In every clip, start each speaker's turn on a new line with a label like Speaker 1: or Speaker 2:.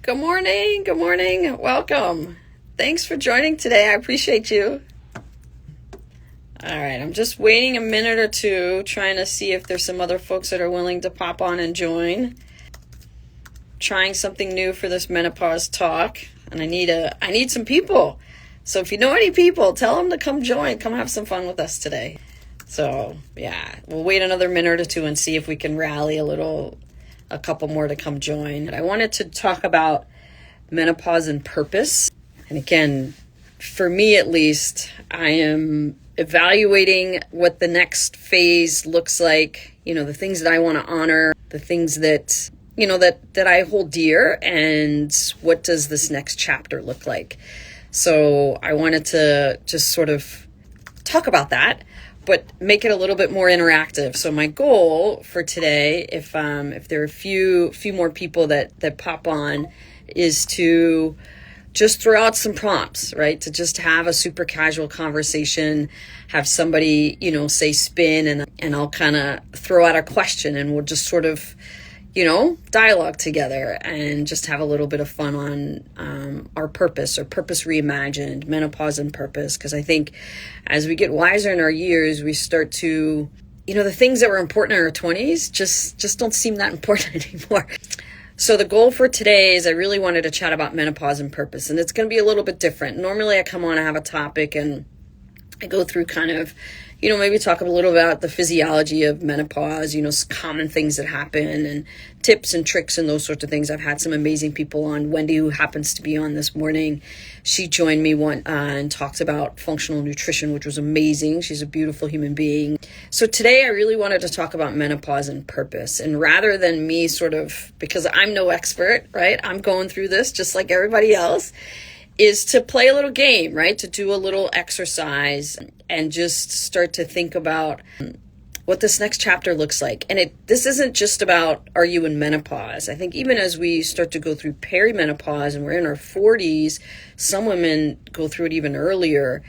Speaker 1: Good morning. Good morning. Welcome. Thanks for joining today. I appreciate you. All right. I'm just waiting a minute or two, trying to see if there's some other folks that are willing to pop on and join. Trying something new for this menopause talk, and I need some people. So if you know any people, tell them to come join. Come have some fun with us today. So yeah, we'll wait another minute or two and see if we can rally a couple more to come join. I wanted to talk about menopause and purpose. And again, for me at least, I am evaluating what the next phase looks like, the things that I want to honor, the things that, that I hold dear, and what does this next chapter look like? So I wanted to just sort of talk about that, but make it a little bit more interactive. So my goal for today, if there are a few more people that pop on, is to just throw out some prompts, right? To just have a super casual conversation, have somebody, say spin, and I'll kind of throw out a question, and we'll just sort of, dialogue together and just have a little bit of fun on our purpose, or purpose reimagined, menopause and purpose. Because I think as we get wiser in our years, we start to, the things that were important in our 20s just don't seem that important anymore. So the goal for today is I really wanted to chat about menopause and purpose, and it's going to be a little bit different. Normally I come on, I have a topic, and I go through kind of, maybe talk a little about the physiology of menopause, common things that happen, and tips and tricks and those sorts of things. I've had some amazing people on. Wendy, who happens to be on this morning, she joined me and talked about functional nutrition, which was amazing. She's a beautiful human being. So today I really wanted to talk about menopause and purpose. And rather than me sort of, because I'm no expert, right? I'm going through this just like everybody else, is to play a little game, right? To do a little exercise and just start to think about what this next chapter looks like. And this isn't just about, are you in menopause? I think even as we start to go through perimenopause and we're in our 40s, some women go through it even earlier.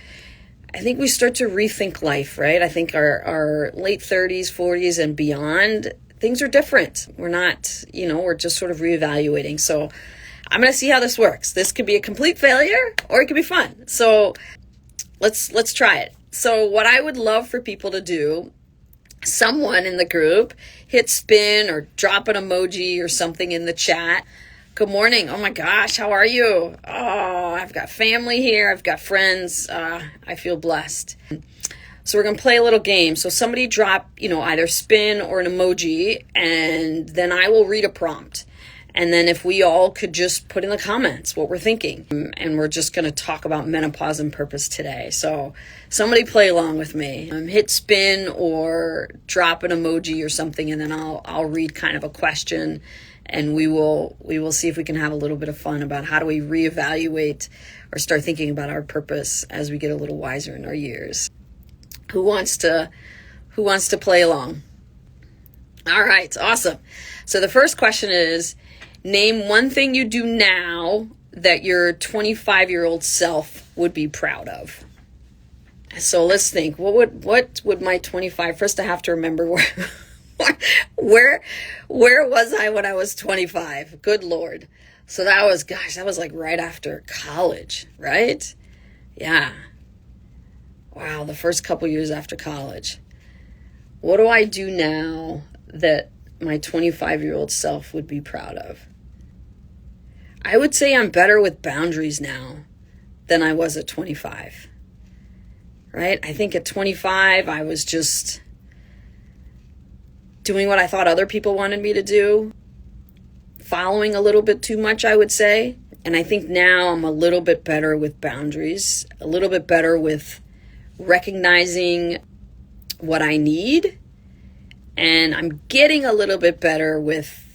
Speaker 1: I think we start to rethink life, right? I think our late 30s, 40s and beyond, things are different. We're not, we're just sort of reevaluating. So I'm going to see how this works. This could be a complete failure or it could be fun. So let's try it. So what I would love for people to do, someone in the group, hit spin or drop an emoji or something in the chat. Good morning. Oh my gosh, how are you? Oh, I've got family here. I've got friends. I feel blessed. So we're going to play a little game. So somebody drop, either spin or an emoji, and then I will read a prompt. And then if we all could just put in the comments what we're thinking. And we're just going to talk about menopause and purpose today. So somebody play along with me. Hit spin or drop an emoji or something, and then I'll read kind of a question, and we will see if we can have a little bit of fun about how do we reevaluate or start thinking about our purpose as we get a little wiser in our years. Who wants to play along? All right, awesome. So the first question is, name one thing you do now that your 25-year-old self would be proud of. So let's think. What would my 25? First, I have to remember where was I when I was 25? Good Lord. So that was like right after college, right? Yeah. Wow, the first couple years after college. What do I do now that my 25-year-old self would be proud of? I would say I'm better with boundaries now than I was at 25, right? I think at 25, I was just doing what I thought other people wanted me to do, following a little bit too much, I would say. And I think now I'm a little bit better with boundaries, a little bit better with recognizing what I need. And I'm getting a little bit better with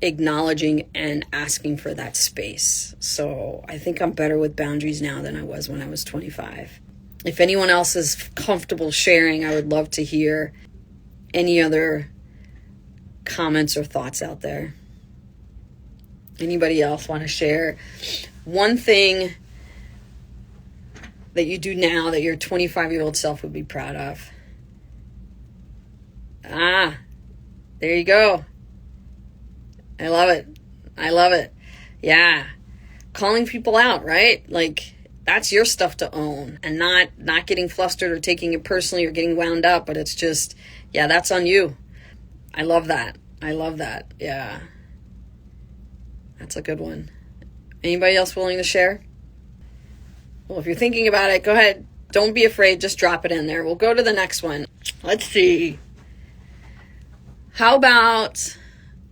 Speaker 1: acknowledging and asking for that space. So I think I'm better with boundaries now than I was when I was 25. If anyone else is comfortable sharing, I would love to hear any other comments or thoughts out there. Anybody else want to share one thing that you do now that your 25-year-old self would be proud of? There you go. I love it. Yeah. Calling people out, right? Like, that's your stuff to own, and not getting flustered or taking it personally or getting wound up, but it's just, yeah, that's on you. I love that. I love that. Yeah. That's a good one. Anybody else willing to share? Well, if you're thinking about it, go ahead. Don't be afraid. Just drop it in there. We'll go to the next one. Let's see. How about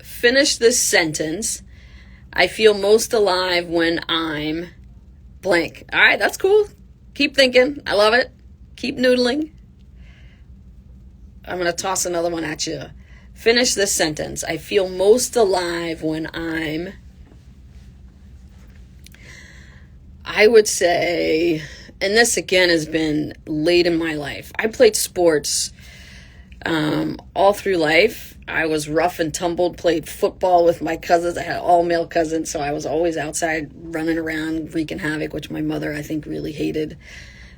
Speaker 1: finish this sentence? I feel most alive when I'm blank. All right, that's cool. Keep thinking. I love it. Keep noodling. I'm going to toss another one at you. Finish this sentence. I feel most alive when I would say, and this again has been late in my life. I played sports all through life. I was rough and tumbled, played football with my cousins. I had all male cousins, so I was always outside running around, wreaking havoc, which my mother, I think, really hated.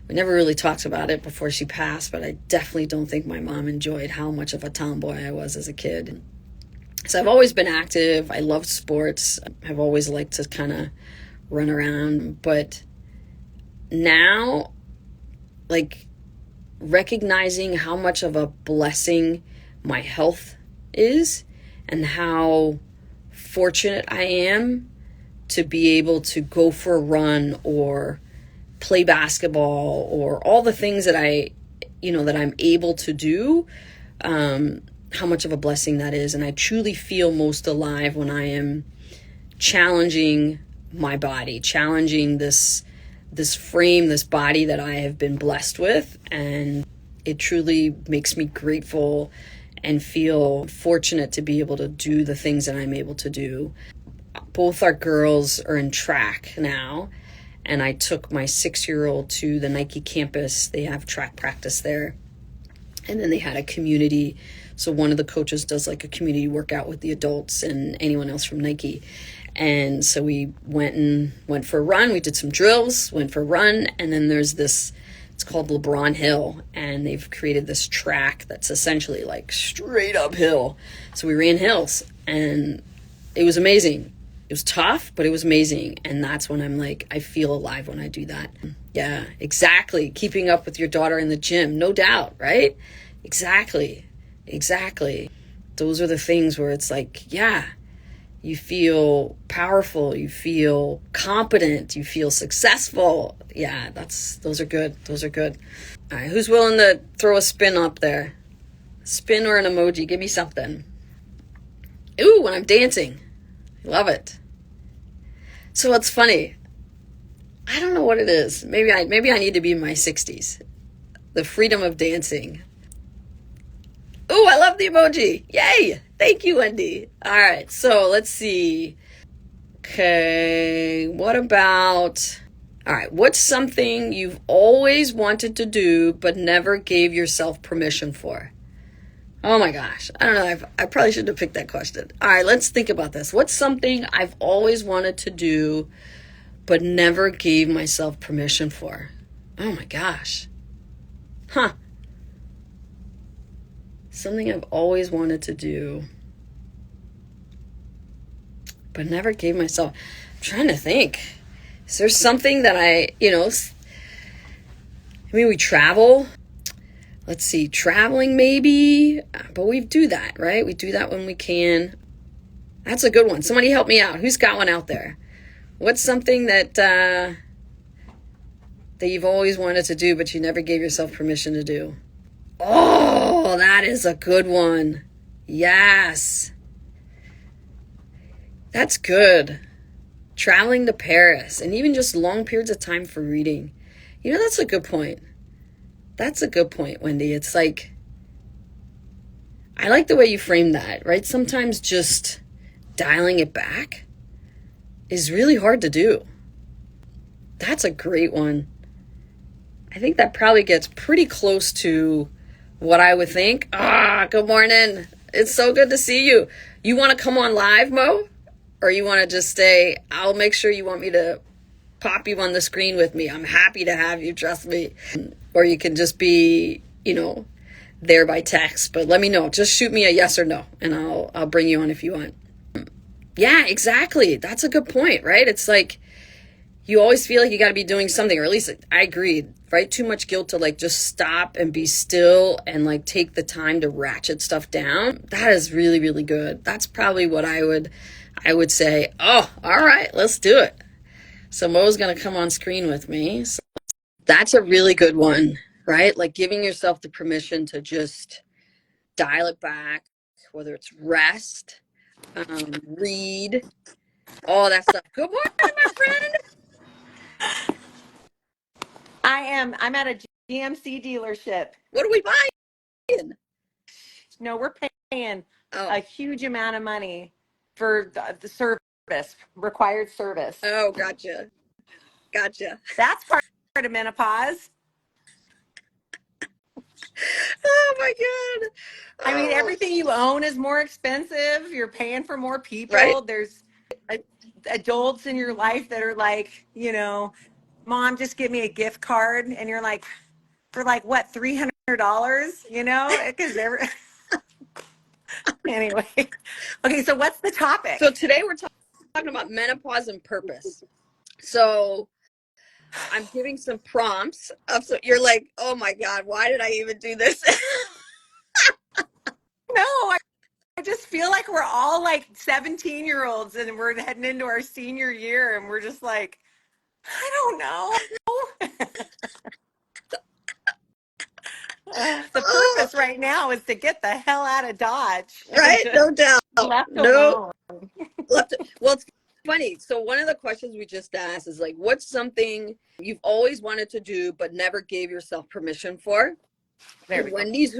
Speaker 1: We never really talked about it before she passed, but I definitely don't think my mom enjoyed how much of a tomboy I was as a kid. So I've always been active. I loved sports. I've always liked to kind of run around. But now, like, recognizing how much of a blessing my health is and how fortunate I am to be able to go for a run or play basketball or all the things that that I'm able to do, how much of a blessing that is. And I truly feel most alive when I am challenging my body, challenging this frame, this body that I have been blessed with. And it truly makes me grateful and feel fortunate to be able to do the things that I'm able to do. Both our girls are in track now, and I took my 6-year-old to the Nike campus. They have track practice there. And then they had a community. So one of the coaches does like a community workout with the adults and anyone else from Nike. And so we went for a run. We did some drills, went for a run. And then there's this, it's called LeBron Hill. And they've created this track that's essentially like straight uphill. So we ran hills and it was amazing. It was tough, but it was amazing. And that's when I'm like, I feel alive when I do that. Yeah, exactly. Keeping up with your daughter in the gym, no doubt, right? Exactly. Those are the things where it's like, yeah, you feel powerful, you feel competent, you feel successful. Yeah, those are good. All right, who's willing to throw a spin up there? Spin or an emoji, give me something. Ooh, when I'm dancing. Love it. So it's funny. I don't know what it is. Maybe I need to be in my 60s. The freedom of dancing. Ooh, I love the emoji. Yay. Thank you, Wendy. All right. So let's see. Okay. What about... All right. What's something you've always wanted to do but never gave yourself permission for? Oh my gosh. I don't know. I probably shouldn't have picked that question. All right, let's think about this. What's something I've always wanted to do but never gave myself permission for? Oh my gosh. Something I've always wanted to do but never gave myself. I'm trying to think. Is there something that we travel. Let's see, traveling maybe, but we do that, right? We do that when we can. That's a good one. Somebody help me out. Who's got one out there? What's something that you've always wanted to do, but you never gave yourself permission to do? Oh, that is a good one. Yes. That's good. Traveling to Paris and even just long periods of time for reading. That's a good point. That's a good point, Wendy. It's like, I like the way you frame that, right? Sometimes just dialing it back is really hard to do. That's a great one. I think that probably gets pretty close to what I would think. Good morning. It's so good to see you. You want to come on live, Mo? Or you want to just stay? I'll make sure you want me to pop you on the screen with me. I'm happy to have you, trust me. Or you can just be, there by text. But let me know. Just shoot me a yes or no, and I'll bring you on if you want. Yeah, exactly. That's a good point, right? It's like you always feel like you got to be doing something, or at least I agreed, right? Too much guilt to like just stop and be still and like take the time to ratchet stuff down. That is really, really good. That's probably what I would say, oh, all right, let's do it. So Mo's going to come on screen with me. So that's a really good one, right? Like giving yourself the permission to just dial it back, whether it's rest, read, all that stuff. Good morning, my friend.
Speaker 2: I'm at a GMC dealership.
Speaker 1: What are we buying?
Speaker 2: No, we're paying a
Speaker 1: Oh,
Speaker 2: huge amount of money for the service, required service.
Speaker 1: oh, gotcha. Gotcha.
Speaker 2: That's part of menopause.
Speaker 1: Oh my God.
Speaker 2: I mean,
Speaker 1: Oh,
Speaker 2: everything you own is more expensive. You're paying for more
Speaker 1: right?
Speaker 2: people. There's a, adults in your life that are like, Mom, just give me a gift card. And you're like, for like what, $300, Because anyway. Okay, so what's the
Speaker 1: So
Speaker 2: topic?
Speaker 1: today we're talking about menopause and purpose. So I'm giving some prompts of so you're like, oh my God, why did I even do this?
Speaker 2: No, I just feel like we're all like 17-year-olds and we're heading into our senior year and we're just like, I don't know. The
Speaker 1: Oh,
Speaker 2: purpose right now is to get the hell out of Dodge and
Speaker 1: right?
Speaker 2: just
Speaker 1: No doubt.
Speaker 2: left
Speaker 1: No,
Speaker 2: alone.
Speaker 1: well, it's funny. So one of the questions we just asked is like, what's something you've always wanted to do but never gave yourself permission for?
Speaker 2: There
Speaker 1: And
Speaker 2: we go.
Speaker 1: Wendy's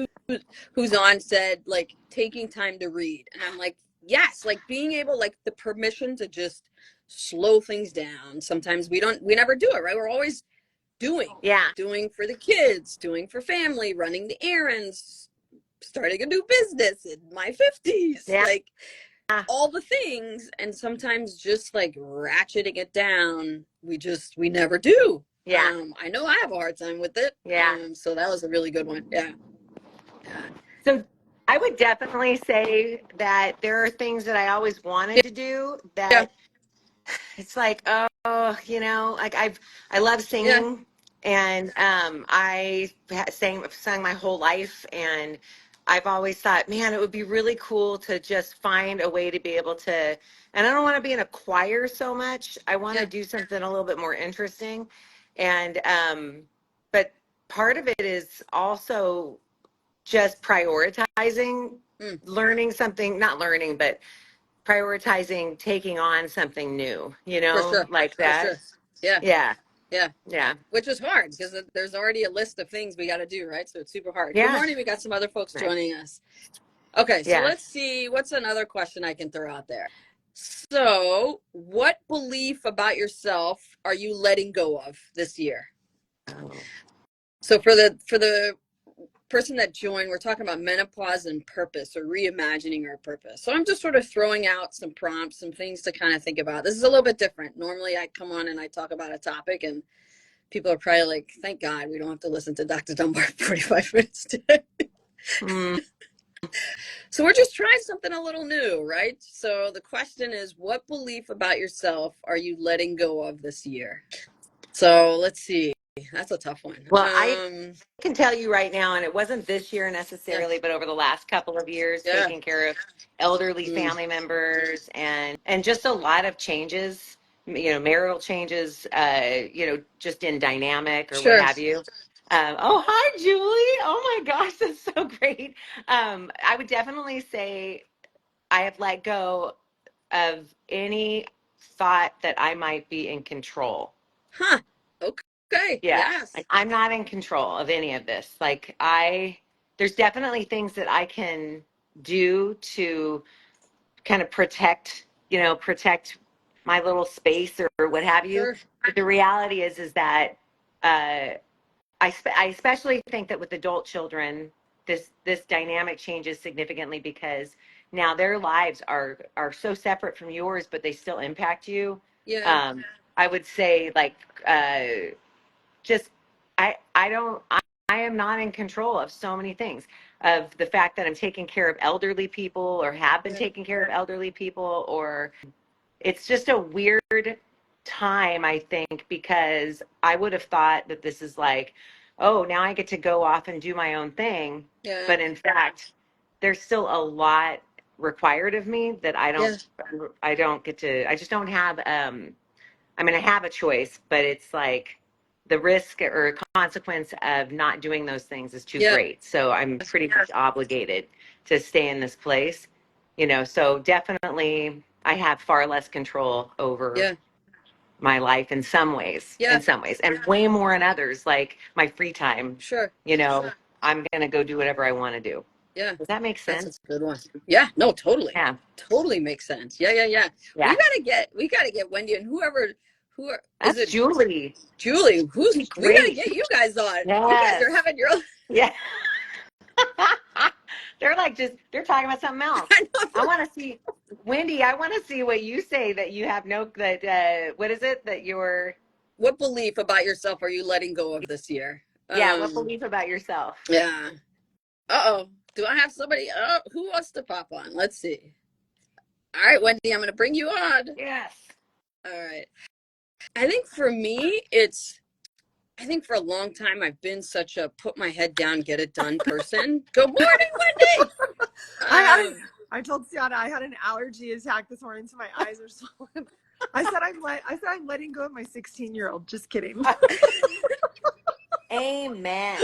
Speaker 1: who's on said like taking time to read. And I'm like, yes, like being able, like the permission to just slow things down. Sometimes we never do it, right? We're always doing,
Speaker 2: Yeah,
Speaker 1: doing for the kids, doing for family, running the errands, starting a new business in my 50s,
Speaker 2: yeah,
Speaker 1: like all the things. And sometimes just like ratcheting it down, we never do.
Speaker 2: yeah,
Speaker 1: I know I have a hard time with it.
Speaker 2: yeah.
Speaker 1: So that was a really good one. Yeah. Yeah.
Speaker 2: So I would definitely say that there are things that I always wanted to do
Speaker 1: Yeah.
Speaker 2: that it's like, oh, like I love
Speaker 1: Yeah.
Speaker 2: singing, and sung my whole life, and I've always thought, man, it would be really cool to just find a way to be able to. And I don't want to be in a choir so much. I want to
Speaker 1: Yeah.
Speaker 2: do something a little bit more interesting, and but part of it is also just prioritizing
Speaker 1: Mm,
Speaker 2: learning something, not learning, but prioritizing taking on something new,
Speaker 1: for sure.
Speaker 2: like
Speaker 1: For
Speaker 2: that.
Speaker 1: sure. Yeah.
Speaker 2: Yeah.
Speaker 1: Yeah.
Speaker 2: Yeah.
Speaker 1: Which is hard because there's already a list of things we got to do, right? So it's super hard. Good
Speaker 2: Yeah.
Speaker 1: morning. We got some other folks
Speaker 2: Right.
Speaker 1: joining us. Okay. So
Speaker 2: Yeah.
Speaker 1: let's see. What's another question I can throw out there? So, what belief about yourself are you letting go of this year?
Speaker 2: Oh.
Speaker 1: So for the person that joined, we're talking about menopause and purpose or reimagining our purpose. So I'm just sort of throwing out some prompts, some things to kind of think about. This is a little bit different. Normally I come on and I talk about a topic and people are probably like, thank God we don't have to listen to Dr. Dunbar 45 minutes today.
Speaker 2: Mm.
Speaker 1: So we're just trying something a little new, right? So the question is, what belief about yourself are you letting go of this year? So let's see. That's a tough one.
Speaker 2: Well, I can tell you right now, and it wasn't this year
Speaker 1: Yeah,
Speaker 2: necessarily, but over the last couple of years,
Speaker 1: yeah,
Speaker 2: taking care of elderly
Speaker 1: mm,
Speaker 2: family members and just a lot of changes, marital changes, just in dynamic or what
Speaker 1: sure.
Speaker 2: have you. Oh, hi, Julie. Oh my gosh, that's so great. I would definitely say I have let go of any thought that I might be in control.
Speaker 1: Huh. Okay.
Speaker 2: Yeah.
Speaker 1: Yes.
Speaker 2: Like I'm not in control of any of this. There's definitely things that I can do to kind of protect my little space or what have you.
Speaker 1: Sure.
Speaker 2: But the reality is that uh, I especially think that with adult children, this dynamic changes significantly because now their lives are so separate from yours, but they still impact you.
Speaker 1: Yeah.
Speaker 2: Um, I would say just I don't I am not in control of so many things. of the fact that I'm taking care of elderly people or have been
Speaker 1: Yeah.
Speaker 2: taking care of elderly people, or it's just a weird time, I think, because I would have thought that this is like, oh, now I get to go off and do my own thing.
Speaker 1: Yeah.
Speaker 2: But in fact, there's still a lot required of me that
Speaker 1: Yeah.
Speaker 2: I don't get to, I just don't have, I mean, I have a choice, but it's like the risk or consequence of not doing those things is too
Speaker 1: Yeah.
Speaker 2: great. So I'm pretty much obligated to stay in this place, you know. So definitely, I have far less control over
Speaker 1: Yeah.
Speaker 2: my life
Speaker 1: Yeah.
Speaker 2: in some ways, and way more in others, like my free time.
Speaker 1: Sure.
Speaker 2: You know, I'm gonna go do whatever I want to do.
Speaker 1: Yeah.
Speaker 2: Does that make
Speaker 1: That's a
Speaker 2: sense?
Speaker 1: good one. Yeah. No, totally.
Speaker 2: Yeah,
Speaker 1: Totally makes sense. Yeah. Yeah. Yeah.
Speaker 2: yeah.
Speaker 1: We gotta get Wendy and is
Speaker 2: That's
Speaker 1: it
Speaker 2: Julie.
Speaker 1: Julie? We gotta
Speaker 2: Great.
Speaker 1: get you guys on. You guys
Speaker 2: Yes.
Speaker 1: are having your own.
Speaker 2: Yeah. They're like they're talking about something else.
Speaker 1: I
Speaker 2: I
Speaker 1: know.
Speaker 2: want to see, Wendy, I want to see what you say that you have what is it that you're,
Speaker 1: What belief about yourself are you letting go of this year?
Speaker 2: yeah, what belief about yourself?
Speaker 1: Yeah. Uh-oh. Do I have somebody? Oh, who wants to pop on? Let's see. All right, Wendy, I'm going to bring you on.
Speaker 2: Yes.
Speaker 1: All right. I think for me, I think for a long time, I've been such a put my head down, get it done person. Good morning, Wendy.
Speaker 3: I told Sienna I had an allergy attack this morning, so my eyes are swollen. I said I'm letting go of my 16-year-old. Just kidding.
Speaker 2: Amen.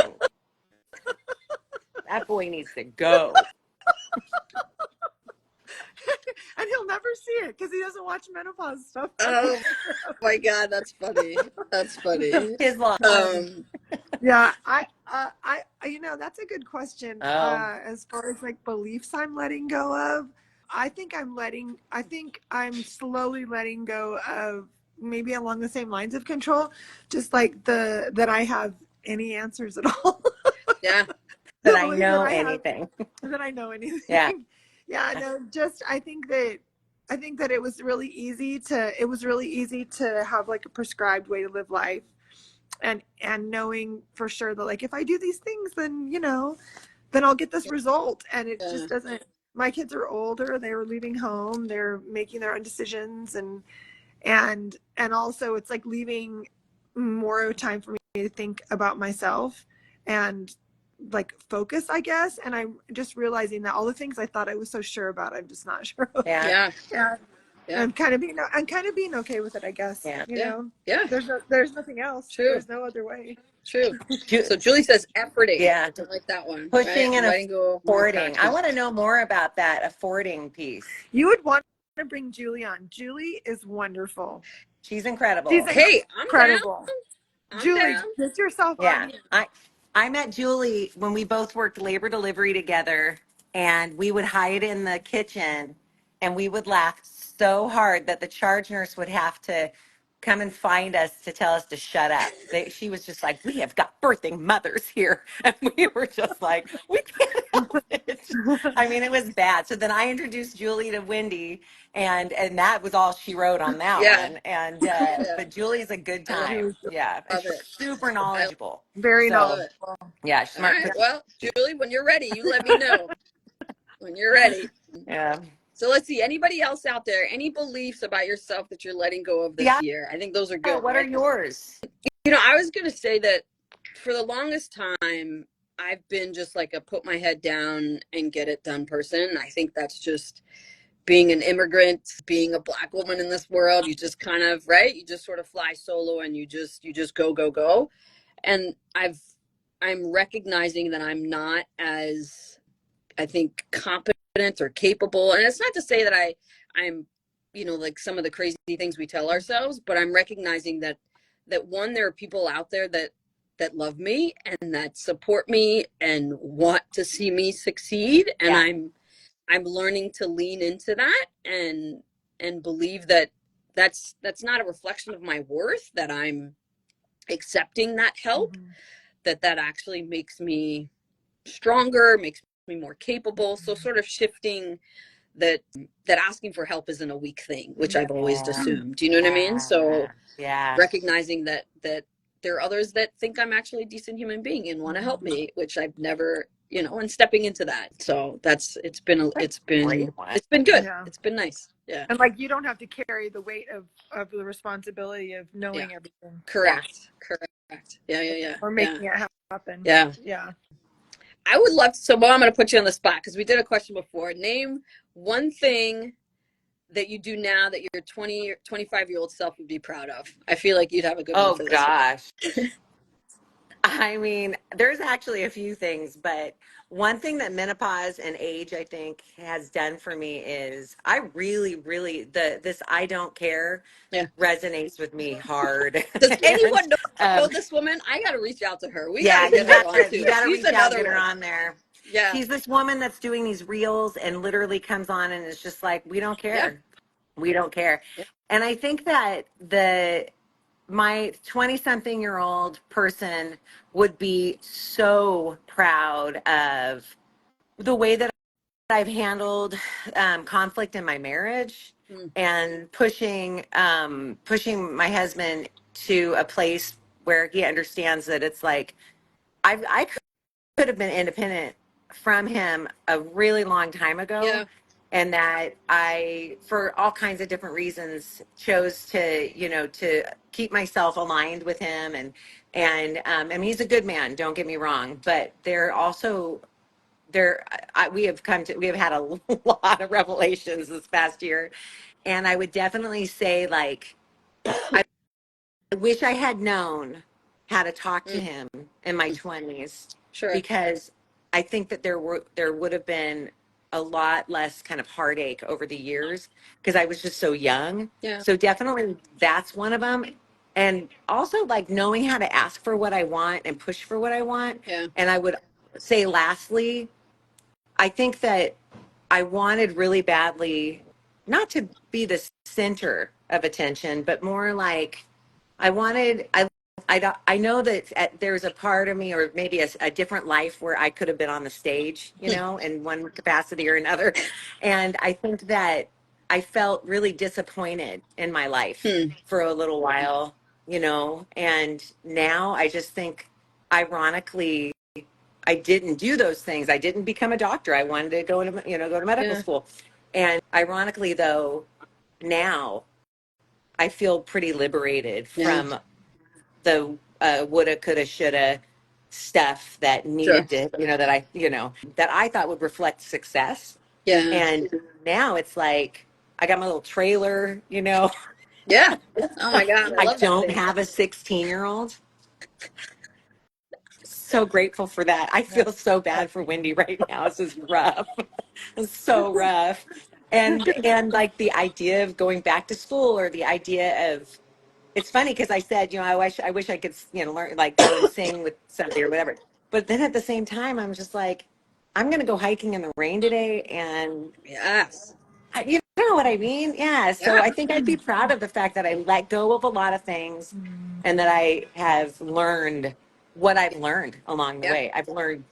Speaker 2: That boy needs to go.
Speaker 3: And he'll never see it because he doesn't watch menopause stuff.
Speaker 1: Oh my God, that's funny. That's funny.
Speaker 2: His law.
Speaker 3: Yeah, that's a good question.
Speaker 2: Oh.
Speaker 3: As far as like beliefs I'm letting go of, I think I'm slowly letting go of maybe along the same lines of control, just like that I have any answers at all.
Speaker 1: Yeah.
Speaker 2: That I know anything.
Speaker 3: That I know anything.
Speaker 2: Yeah.
Speaker 3: Yeah, no, just I think that it was really easy to have like a prescribed way to live life, and knowing for sure that like if I do these things, then then I'll get this result, and it just doesn't. My kids are older, they were leaving home, they're making their own decisions, and also it's like leaving more time for me to think about myself and like focus, I guess. And I'm just realizing that all the things I thought I was so sure about, I'm just not sure of.
Speaker 2: Yeah.
Speaker 3: Yeah.
Speaker 1: Yeah.
Speaker 3: I'm kind of being okay with it, I guess.
Speaker 2: Yeah.
Speaker 1: Yeah.
Speaker 3: There's nothing else.
Speaker 1: True.
Speaker 3: There's no other way.
Speaker 1: True. So Julie says efforting.
Speaker 2: Yeah.
Speaker 1: I like that one.
Speaker 2: Pushing
Speaker 1: right?
Speaker 2: and
Speaker 1: Letting go of
Speaker 2: affording. I want to know more about that affording piece.
Speaker 3: You would want to bring Julie on. Julie is wonderful.
Speaker 2: She's incredible.
Speaker 1: Hey, I'm
Speaker 3: Incredible.
Speaker 1: down.
Speaker 3: Julie, get yourself
Speaker 2: Yeah.
Speaker 3: on here.
Speaker 2: I met Julie when we both worked labor delivery together, and we would hide in the kitchen and we would laugh so hard that the charge nurse would have to come and find us to tell us to shut up. She was just like, we have got birthing mothers here. And we were just like, we can't help it. I mean, it was bad. So then I introduced Julie to Wendy, and that was all she wrote on that one. And but Julie's a good time. Yeah. And she's super knowledgeable.
Speaker 3: Very
Speaker 2: So,
Speaker 3: knowledgeable.
Speaker 2: yeah, she's smart.
Speaker 1: All right. Well, Julie, when you're ready, you let me know. When you're ready.
Speaker 2: Yeah.
Speaker 1: So let's see. Anybody else out there? Any beliefs about yourself that you're letting go of this year? I think those are good.
Speaker 2: Oh, what are yours?
Speaker 1: I was going to say that for the longest time, I've been just like a put my head down and get it done person. I think that's just being an immigrant, being a Black woman in this world. You just kind of, right? You just sort of fly solo and you just go, go, go. And I'm recognizing that I'm not as, I think, competent or capable. And it's not to say that I'm like some of the crazy things we tell ourselves, but I'm recognizing that one, there are people out there that love me and that support me and want to see me succeed, and I'm learning to lean into that and believe that that's not a reflection of my worth, that I'm accepting that help, that actually makes me stronger, makes me more capable. So sort of shifting that asking for help isn't a weak thing, which I've always assumed. Do you know what I mean? So recognizing that there are others that think I'm actually a decent human being and want to help me, which I've never and stepping into that. So it's been
Speaker 2: Great one.
Speaker 1: good.
Speaker 3: Yeah.
Speaker 1: It's been nice. Yeah.
Speaker 3: And like you don't have to carry the weight of the responsibility of
Speaker 1: Yeah.
Speaker 3: knowing everything
Speaker 1: Correct. Yeah.
Speaker 3: or
Speaker 1: Yeah.
Speaker 3: making it happen.
Speaker 1: Yeah.
Speaker 3: Yeah.
Speaker 1: I would love to. So, well, I'm going to put you on the spot because we did a question before. Name one thing that you do now that your 20 or 25-year-old self would be proud of. I feel like you'd have a good one
Speaker 2: Oh
Speaker 1: for this one.
Speaker 2: gosh. I mean, there's actually a few things, but one thing that menopause and age, I think, has done for me is I really, really this I don't care
Speaker 1: Yeah.
Speaker 2: resonates with me hard.
Speaker 1: Does
Speaker 2: And
Speaker 1: anyone know this woman? I got to reach out to her. We got
Speaker 2: yeah,
Speaker 1: to get her on
Speaker 2: you
Speaker 1: too.
Speaker 2: gotta
Speaker 1: She's
Speaker 2: reach out,
Speaker 1: another
Speaker 2: get her
Speaker 1: one.
Speaker 2: on there.
Speaker 1: Yeah.
Speaker 2: She's this woman that's doing these reels and literally comes on and it's just like, we don't
Speaker 1: Yeah.
Speaker 2: care. We don't care.
Speaker 1: Yeah.
Speaker 2: And I think that my 20 something year old person would be so proud of the way that I've handled conflict in my marriage
Speaker 1: Mm.
Speaker 2: and pushing my husband to a place where he understands that it's like I could have been independent from him a really long time ago,
Speaker 1: Yeah.
Speaker 2: and that I, for all kinds of different reasons, chose to keep myself aligned with him. And I mean, he's a good man, don't get me wrong, but there also there we have had a lot of revelations this past year, and I would definitely say, like, I wish I had known how to talk to
Speaker 1: Mm.
Speaker 2: him in my 20s,
Speaker 1: Sure.
Speaker 2: because I think that there would have been a lot less kind of heartache over the years because I was just so young.
Speaker 1: Yeah.
Speaker 2: So definitely that's one of them. And also, like, knowing how to ask for what I want and push for what I want.
Speaker 1: Yeah.
Speaker 2: And I would say lastly, I think that I wanted really badly not to be the center of attention, but more like I wanted, I know that there's a part of me, or maybe a different life where I could have been on the stage, in one capacity or another. And I think that I felt really disappointed in my life
Speaker 1: Hmm.
Speaker 2: for a little while, and now I just think, ironically, I didn't do those things. I didn't become a doctor. I wanted to go to medical
Speaker 1: Yeah.
Speaker 2: school. And ironically, though, now I feel pretty liberated
Speaker 1: Yeah.
Speaker 2: from the woulda, coulda, shoulda stuff that
Speaker 1: Sure.
Speaker 2: needed to, that I thought would reflect success.
Speaker 1: Yeah.
Speaker 2: And now it's like, I got my little trailer,
Speaker 1: Yeah. Oh my God. I
Speaker 2: I
Speaker 1: love that
Speaker 2: don't
Speaker 1: thing.
Speaker 2: have a 16-year-old. So grateful for that. I
Speaker 3: Yeah.
Speaker 2: feel so bad for Wendy right now. This is rough. It's so rough. And like the idea of going back to school, or the idea of, it's funny because I said, I wish I could, learn, like, go and sing with somebody or whatever. But then at the same time, I'm just like, I'm going to go hiking in the rain today. And
Speaker 1: Yes.
Speaker 2: you know what I mean? Yeah. So
Speaker 1: Yeah.
Speaker 2: I think I'd be proud of the fact that I let go of a lot of things, and that I have learned what I've learned along the
Speaker 1: Yeah.
Speaker 2: way. I've learned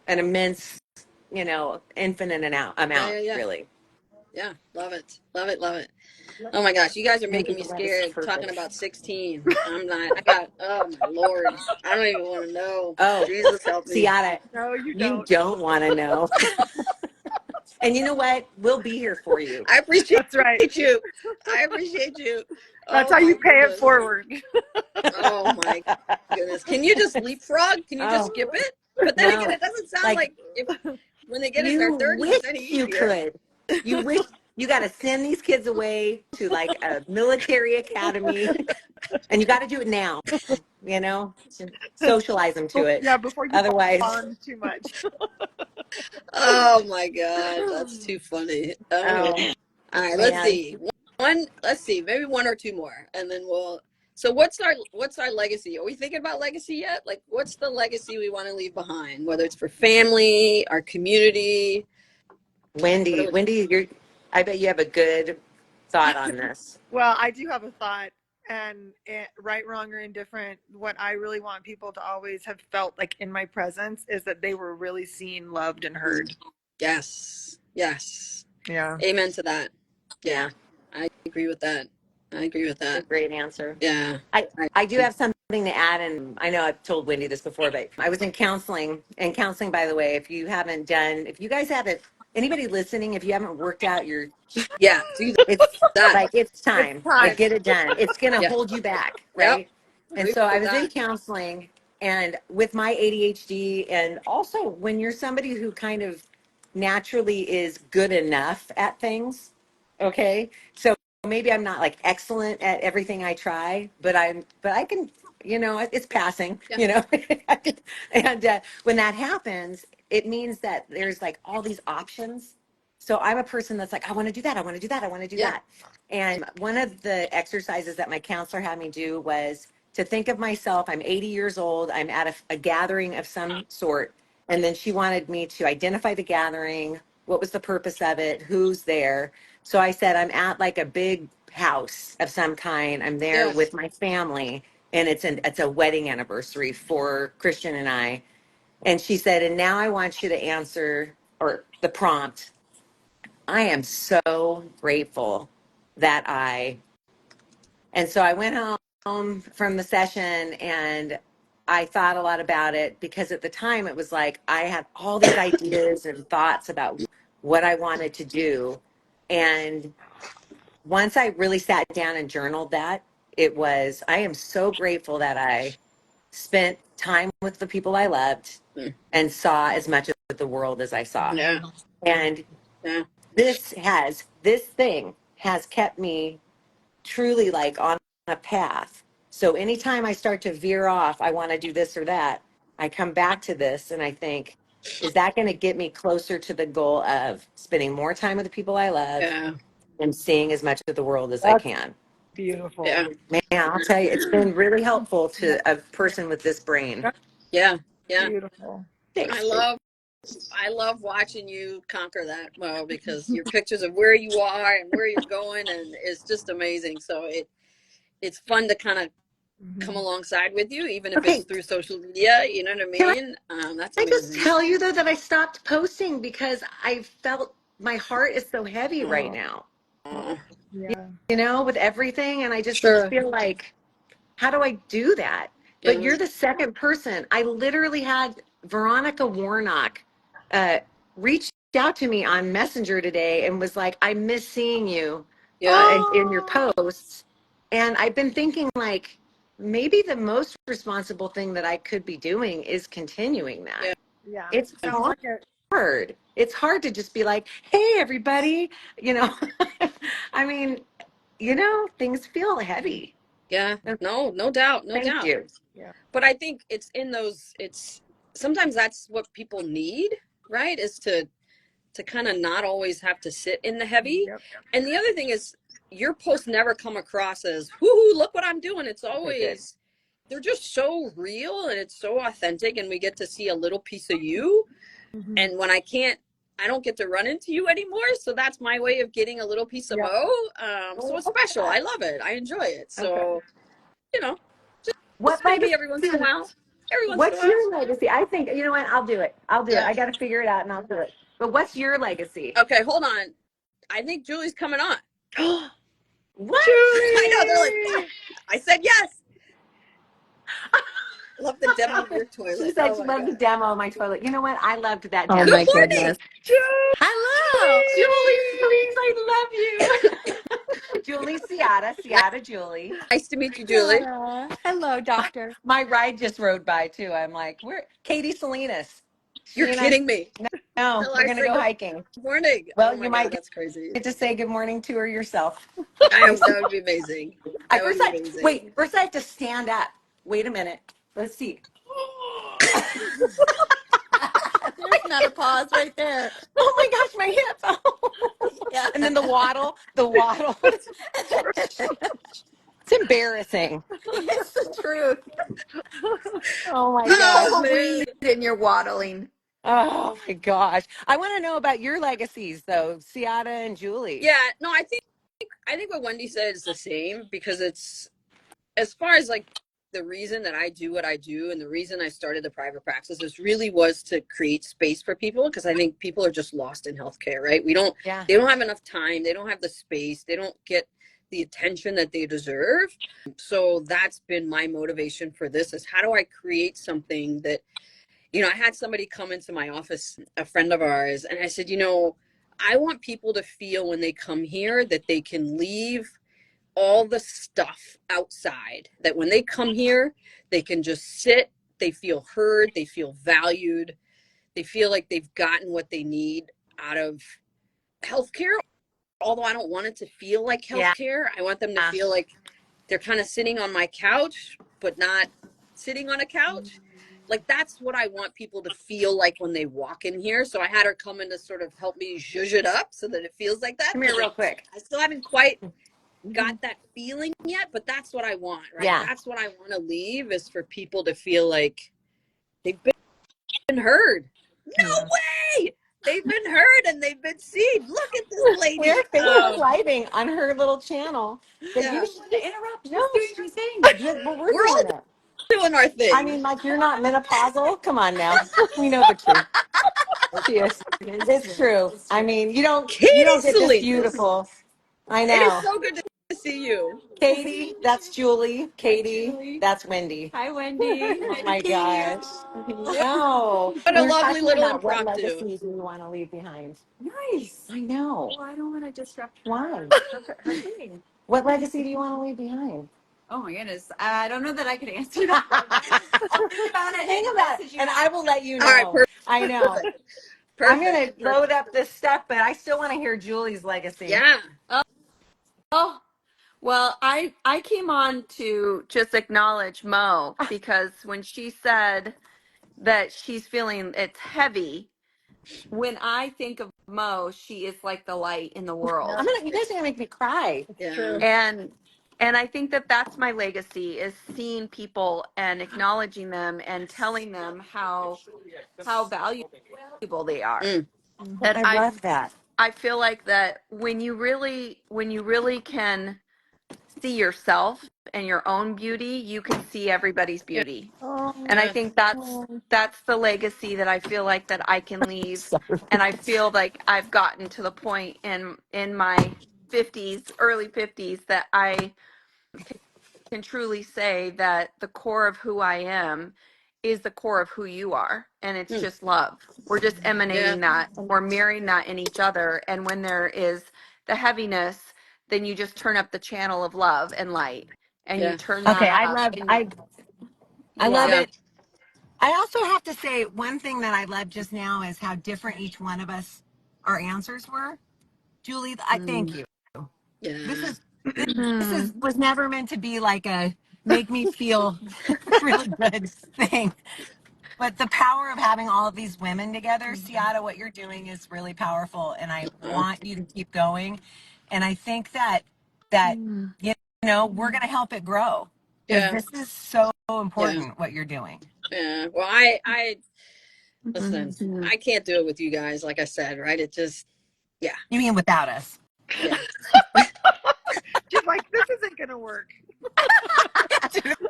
Speaker 2: an immense, infinite
Speaker 1: Yeah.
Speaker 2: amount,
Speaker 1: Yeah.
Speaker 2: really.
Speaker 1: Yeah. Love it. Love it. Love it. Oh my gosh, you guys are making
Speaker 2: Maybe
Speaker 1: me
Speaker 2: that is
Speaker 1: scared talking
Speaker 2: purpose.
Speaker 1: about 16. I'm not, I got, oh my Lord. I don't even want to know.
Speaker 2: Oh,
Speaker 1: Jesus help me.
Speaker 2: Sienna,
Speaker 3: No, you
Speaker 2: you
Speaker 3: don't.
Speaker 2: don't want to know. And you know what? We'll be here for you.
Speaker 1: I appreciate
Speaker 3: That's right.
Speaker 1: you. I appreciate you.
Speaker 3: That's
Speaker 1: Oh
Speaker 3: how
Speaker 1: my
Speaker 3: you pay it
Speaker 1: goodness.
Speaker 3: forward.
Speaker 1: Oh my goodness. Can you just leapfrog? Can you just
Speaker 2: Oh,
Speaker 1: skip it? But then again,
Speaker 2: no.
Speaker 1: it doesn't sound
Speaker 2: Like,
Speaker 1: like if when they get in their
Speaker 2: you
Speaker 1: 30s,
Speaker 2: wish
Speaker 1: it's any
Speaker 2: you
Speaker 1: easier.
Speaker 2: could. You wish you got to send these kids away to like a military academy, and you got to do it now, socialize them to it.
Speaker 3: Yeah, before you
Speaker 2: Otherwise,
Speaker 3: bond too much.
Speaker 1: Oh my God, that's too funny. Oh.
Speaker 2: oh,
Speaker 1: All right, let's
Speaker 2: man.
Speaker 1: see. Let's see, maybe one or two more, and then we'll. So, what's our legacy? Are we thinking about legacy yet? Like, what's the legacy we want to leave behind? Whether it's for family, our community. What are
Speaker 2: Wendy, I bet you have a good thought on this.
Speaker 3: Well, I do have a thought, and right, wrong, or indifferent, what I really want people to always have felt like in my presence is that they were really seen, loved, and
Speaker 1: we?
Speaker 3: heard.
Speaker 1: Yes, yes.
Speaker 3: Yeah.
Speaker 1: Amen to that. Yeah,
Speaker 2: Yeah.
Speaker 1: I agree with that. I agree with
Speaker 2: A
Speaker 1: that.
Speaker 2: great answer.
Speaker 1: Yeah.
Speaker 2: I do have something to add, and I know I've told Wendy this before, but I was in counseling. And counseling, by the way, if you guys haven't, anybody listening, if you haven't worked out your,
Speaker 1: Yeah. Do
Speaker 2: it's
Speaker 1: that.
Speaker 2: like, it's
Speaker 3: It's
Speaker 2: time.
Speaker 3: time.
Speaker 2: Like, get it done. It's going to
Speaker 1: Yeah.
Speaker 2: hold you back,
Speaker 1: Yep.
Speaker 2: right? And
Speaker 1: Agree
Speaker 2: so I
Speaker 1: with
Speaker 2: was in
Speaker 1: that.
Speaker 2: counseling, and with my ADHD, and also when you're somebody who kind of naturally is good enough at things, okay? So maybe I'm not like excellent at everything I try, but I can, it's passing,
Speaker 1: Yeah.
Speaker 2: and when that happens, it means that there's like all these options. So I'm a person that's like, I want to do that. I want to do that. I want to do
Speaker 1: Yeah.
Speaker 2: that. And one of the exercises that my counselor had me do was to think of myself. I'm 80 years old. I'm at a gathering of some sort. And then she wanted me to identify the gathering. What was the purpose of it? Who's there? So I said, I'm at like a big house of some kind. I'm there
Speaker 1: Yes.
Speaker 2: with my family, and it's a wedding anniversary for Christian and I. And she said, and now I want you to answer, or the prompt, I am so grateful that and so I went home from the session, and I thought a lot about it, because at the time it was like I had all these ideas and thoughts about what I wanted to do. And once I really sat down and journaled that, I am so grateful that I spent time with the people I loved
Speaker 1: Mm.
Speaker 2: and saw as much of the world as I saw.
Speaker 1: Yeah.
Speaker 2: And
Speaker 1: Yeah.
Speaker 2: this thing has kept me truly like on a path. So anytime I start to veer off, I want to do this or that, I come back to this and I think, is that going to get me closer to the goal of spending more time with the people I love
Speaker 1: Yeah.
Speaker 2: and seeing as much of the world as I
Speaker 3: That's
Speaker 2: can?
Speaker 3: beautiful.
Speaker 1: Yeah.
Speaker 2: Man, I'll tell you, it's been really helpful to a person with this brain.
Speaker 3: That's
Speaker 1: Yeah. Yeah.
Speaker 3: beautiful.
Speaker 1: I
Speaker 2: Thanks.
Speaker 1: love watching you conquer that, well, because your pictures of where you are and where you're going, and it's just amazing. So it's fun to kind of come
Speaker 3: Mhm.
Speaker 1: alongside with you, even if it's
Speaker 2: Okay,
Speaker 1: through social media. You know what I
Speaker 2: can
Speaker 1: mean? That's
Speaker 2: I just
Speaker 1: amazing.
Speaker 2: tell you though that I stopped posting because I felt my heart is so heavy right
Speaker 3: Oh,
Speaker 2: now,
Speaker 1: Oh,
Speaker 3: yeah.
Speaker 2: with everything. And I just
Speaker 1: sure.
Speaker 2: feel like, how do I do that? But
Speaker 1: Yeah.
Speaker 2: you're the second person. I literally had Veronica Warnock uh, reach out to me on Messenger today and was like, I miss seeing you
Speaker 1: Yeah.
Speaker 2: in your
Speaker 3: Oh,
Speaker 2: posts. And I've been thinking, like, maybe the most responsible thing that I could be doing is continuing that.
Speaker 1: Yeah.
Speaker 3: yeah.
Speaker 2: It's
Speaker 3: Sounds like it.
Speaker 2: hard. It's hard to just be like, hey, everybody, you know. I mean, things feel heavy.
Speaker 1: Yeah. No, no doubt. No
Speaker 2: Thank
Speaker 1: doubt.
Speaker 2: you.
Speaker 3: Yeah.
Speaker 1: But I think it's in those, it's sometimes that's what people need, right? Is to kind of not always have to sit in the heavy.
Speaker 3: Yep.
Speaker 1: And the other thing is, your posts never come across as, whoo, look what I'm doing. It's
Speaker 2: Okay, good.
Speaker 1: always, they're just so real and it's so authentic, and we get to see a little piece of you.
Speaker 3: Mhm.
Speaker 1: And when I don't get to run into you anymore. So that's my way of getting a little piece of
Speaker 3: Yep.
Speaker 1: Mo.
Speaker 2: I
Speaker 1: So it's
Speaker 2: love
Speaker 1: special. I
Speaker 2: that.
Speaker 1: love it. I enjoy it.
Speaker 2: Okay.
Speaker 1: So, you know, just
Speaker 2: What
Speaker 1: maybe
Speaker 2: legacy?
Speaker 1: every once in a while. Every once in a
Speaker 2: What's
Speaker 1: while.
Speaker 2: your legacy? I think, you know what? I'll do it. I'll do it.
Speaker 1: Yeah.
Speaker 2: I got to figure it out and I'll do it. But what's your legacy?
Speaker 1: Okay, hold on. I think Julie's coming on.
Speaker 2: What?
Speaker 1: I know. They're like, what?
Speaker 3: Julie.
Speaker 1: I said yes. Love the demo of your
Speaker 2: She
Speaker 1: toilet.
Speaker 2: said
Speaker 1: Oh
Speaker 2: she
Speaker 1: my
Speaker 2: loved the
Speaker 1: God.
Speaker 2: demo of my toilet. You know what? I loved that
Speaker 4: Oh
Speaker 1: Good
Speaker 4: my
Speaker 2: demo.
Speaker 4: goodness.
Speaker 1: morning.
Speaker 4: Hello.
Speaker 2: Julie, please, I love you. Julie Seata, Julie.
Speaker 1: Nice to meet you, Julie.
Speaker 4: Hello,
Speaker 2: My,
Speaker 4: doctor.
Speaker 2: my ride just rode by too. I'm like, where? Katie Salinas.
Speaker 1: You're
Speaker 2: She and I,
Speaker 1: kidding me.
Speaker 2: no,
Speaker 1: Till
Speaker 2: we're
Speaker 1: I
Speaker 2: going to
Speaker 1: say
Speaker 2: go
Speaker 1: good
Speaker 2: hiking.
Speaker 1: morning.
Speaker 2: Well,
Speaker 1: Oh
Speaker 2: you
Speaker 1: my God,
Speaker 2: might
Speaker 1: that's crazy.
Speaker 2: get to say good morning to her yourself.
Speaker 1: That would be amazing.
Speaker 2: I
Speaker 1: That would
Speaker 2: first
Speaker 1: be
Speaker 2: I
Speaker 1: amazing.
Speaker 2: wait. First, I have to stand up. Wait a minute. Let's see.
Speaker 4: There's menopause right there.
Speaker 2: Oh my gosh, my hip.
Speaker 4: Yeah.
Speaker 2: And then the waddle, It's embarrassing.
Speaker 4: It's the truth.
Speaker 2: Oh my gosh.
Speaker 1: Oh
Speaker 4: I'll
Speaker 1: man.
Speaker 4: read in your waddling.
Speaker 2: Oh my gosh. I want to know about your legacies though, Seata and Julie.
Speaker 1: Yeah. No, I think what Wendy said is the same, because it's, as far as like the reason that I do what I do and the reason I started the private practices really was to create space for people, because I think people are just lost in healthcare, right?
Speaker 2: Yeah.
Speaker 1: They don't have enough time, they don't have the space, they don't get the attention that they deserve. So that's been my motivation for this, is how do I create something that, I had somebody come into my office, a friend of ours, and I said, I want people to feel when they come here that they can leave all the stuff outside, that when they come here, they can just sit, they feel heard, they feel valued, they feel like they've gotten what they need out of healthcare. Although I don't want it to feel like
Speaker 2: Yeah.
Speaker 1: healthcare, I want them to feel like they're kind of sitting on my couch, but not sitting on a couch. Like, that's what I want people to feel like when they walk in here. So I had her come in to sort of help me zhuzh it up so that it feels like that.
Speaker 2: Come here real quick.
Speaker 1: I still haven't quite got that feeling yet, but that's what I want, right?
Speaker 2: Yeah.
Speaker 1: That's what I want to leave, is for people to feel like they've been heard. No way! They've been heard and they've been seen. Look at this lady.
Speaker 2: We're Facebook Living on her little channel. But
Speaker 1: Yeah.
Speaker 2: you should interrupt. No, she's doing her thing. But we're
Speaker 1: We're all
Speaker 2: doing it.
Speaker 1: doing our
Speaker 2: I
Speaker 1: thing.
Speaker 2: mean, like, you're not menopausal. Come on now. We know the truth. She is. It's true. I mean, you
Speaker 1: Katie
Speaker 2: don't get this
Speaker 1: Salinas.
Speaker 2: beautiful. I
Speaker 1: It is
Speaker 2: know.
Speaker 1: so good to see you.
Speaker 2: Katie, that's Julie. Katie, that's Wendy.
Speaker 4: Hi, Wendy.
Speaker 2: Oh
Speaker 4: Nice to
Speaker 2: my
Speaker 4: meet you.
Speaker 2: gosh. No.
Speaker 1: What
Speaker 2: We
Speaker 1: a
Speaker 2: were
Speaker 1: lovely
Speaker 2: talking
Speaker 1: little
Speaker 2: about what
Speaker 1: impromptu.
Speaker 2: legacy do you want to leave behind.
Speaker 4: Nice.
Speaker 2: I know.
Speaker 4: Well, I don't want to disrupt
Speaker 2: Why?
Speaker 4: her thing.
Speaker 2: What legacy do you want to leave behind?
Speaker 4: Oh my goodness. I don't know that I could answer that. I'll think about it.
Speaker 2: Think about it, and I will let you
Speaker 1: All right,
Speaker 2: know. I know.
Speaker 1: perfect.
Speaker 2: I'm
Speaker 1: Perfect.
Speaker 2: going to load up this stuff, but I still want to hear Julie's legacy.
Speaker 1: Yeah.
Speaker 4: Oh, well, I came on to just acknowledge Mo because when she said that she's feeling it's heavy, when I think of Mo, she is like the light in the world.
Speaker 2: You guys are going to make me cry.
Speaker 1: Yeah.
Speaker 4: And I think that that's my legacy, is seeing people and acknowledging them and telling them how valuable they are.
Speaker 1: Mm,
Speaker 4: That
Speaker 2: I love that.
Speaker 4: I feel like that when you really can see yourself and your own beauty, you can see everybody's
Speaker 1: yeah.
Speaker 4: beauty. And I
Speaker 2: Oh,
Speaker 1: Yeah.
Speaker 4: think that's the legacy that I feel like that I can leave.
Speaker 2: sorry.
Speaker 4: And I feel like I've gotten to the point in my 50s, early 50s, that I can truly say that the core of who I am is the core of who you are. And it's
Speaker 1: Mm,
Speaker 4: just love. We're just
Speaker 1: yeah.
Speaker 4: emanating that and we're mirroring that in each other. And when there is the heaviness, then you just turn up the channel of love and light and you
Speaker 1: Yeah.
Speaker 4: turn
Speaker 2: Okay,
Speaker 4: that
Speaker 2: I
Speaker 4: up.
Speaker 2: love
Speaker 4: And
Speaker 2: I love
Speaker 4: yeah.
Speaker 1: Yeah.
Speaker 2: it. I also have to say one thing that I love just now is how different each one of us our answers were. Julie, I thank
Speaker 4: Mm.
Speaker 2: you. This
Speaker 1: Yeah.
Speaker 2: is was never meant to be like a make me feel really good thing. But the power of having all of these women together, Siada, what you're doing is really powerful, and I
Speaker 1: Oh,
Speaker 2: want you to keep going. And I think that
Speaker 4: Mm.
Speaker 2: you we're going to help it grow because
Speaker 1: yeah.
Speaker 2: this is so
Speaker 1: Yeah.
Speaker 2: important what you're doing.
Speaker 1: Yeah. Well, I listen.
Speaker 4: Mhm.
Speaker 1: I can't do it with you guys. Like I said, right? It just, yeah,
Speaker 2: You mean without us?
Speaker 1: yeah.
Speaker 3: She's like, this isn't gonna work.